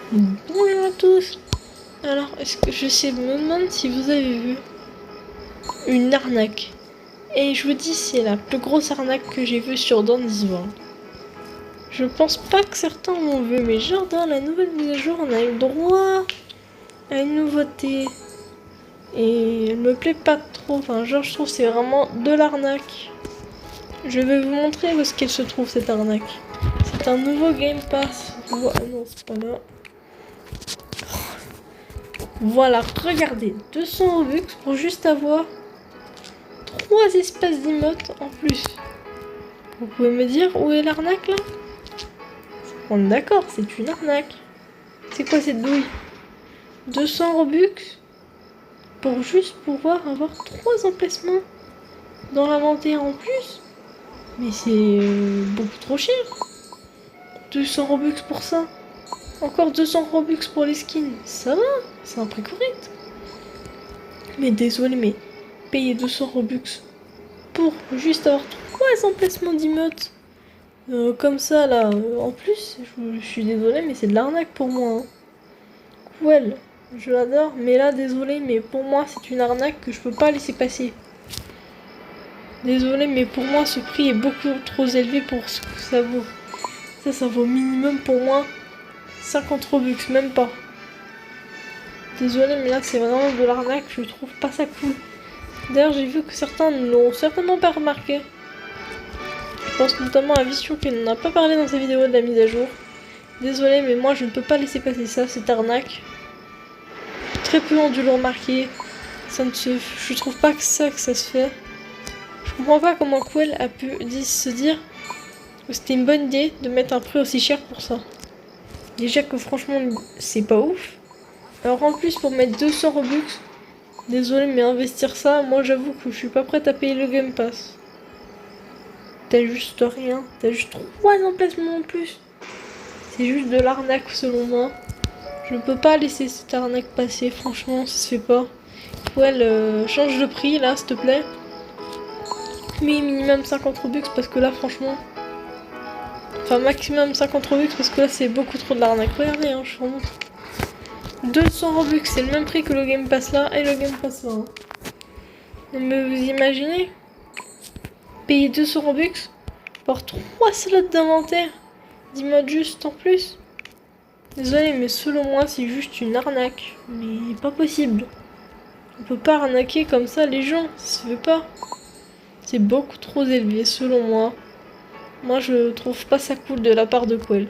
Bonjour à tous. Alors, est-ce que me demande si vous avez vu une arnaque. Et je vous dis, c'est la plus grosse arnaque que j'ai vue sur Dandy's World. Je pense pas que certains l'ont vu, mais genre dans la nouvelle mise à jour, on a eu le droit à une nouveauté. Et elle me plaît pas trop. Enfin, genre, je trouve que c'est vraiment de l'arnaque. Je vais vous montrer où est-ce qu'elle se trouve, cette arnaque. C'est un nouveau Game Pass. Ah non, c'est pas là. Voilà, regardez, 200 Robux pour juste avoir 3 espaces d'emotes en plus. Vous pouvez me dire où est l'arnaque là? On est d'accord, c'est une arnaque. C'est quoi cette douille? 200 Robux pour juste pouvoir avoir 3 emplacements dans l'inventaire en plus? Mais c'est beaucoup trop cher. 200 Robux pour ça. Encore 200 Robux pour les skins. Ça va, c'est un prix correct. Mais désolé, mais payer 200 Robux pour juste avoir 3 emplacements d'emotes comme ça là, en plus, je suis désolée, mais c'est de l'arnaque pour moi. Hein. Well, je l'adore, mais là, désolé, mais pour moi, c'est une arnaque que je peux pas laisser passer. Désolé, mais pour moi, ce prix est beaucoup trop élevé pour ce que ça vaut. Ça vaut minimum pour moi 50 Robux, même pas. Désolé, mais là, c'est vraiment de l'arnaque, je trouve pas ça cool. D'ailleurs, j'ai vu que certains ne l'ont certainement pas remarqué. Je pense notamment à Vision qui n'en a pas parlé dans sa vidéo de la mise à jour. Désolé, mais moi je ne peux pas laisser passer ça, cette arnaque. Très peu ont dû le remarquer. Ça ne se... Je trouve pas que ça se fait. Je comprends pas comment Quell a pu se dire que c'était une bonne idée de mettre un prix aussi cher pour ça. Déjà que franchement, c'est pas ouf. Alors en plus, pour mettre 200 Robux, désolé, mais investir ça, moi j'avoue que je suis pas prête à payer le Game Pass. T'as juste rien, t'as juste 3 emplacements en plus. C'est juste de l'arnaque selon moi. Je ne peux pas laisser cette arnaque passer, franchement, ça se fait pas. Ouais, change de prix là, s'il te plaît. Mais minimum 50 Robux parce que là, franchement. Enfin, maximum 50 Robux parce que là, c'est beaucoup trop de l'arnaque. Regardez, hein, je vous montre. 200 Robux, c'est le même prix que le Game Pass là et le Game Pass là. Hein. Mais vous imaginez? Payer 200 Robux pour 3 slots d'inventaire. Dis-moi juste en plus. Désolé, mais selon moi, c'est juste une arnaque. Mais pas possible. On peut pas arnaquer comme ça les gens, ça se fait pas. C'est beaucoup trop élevé, selon moi. Moi, je trouve pas ça cool de la part de Quell.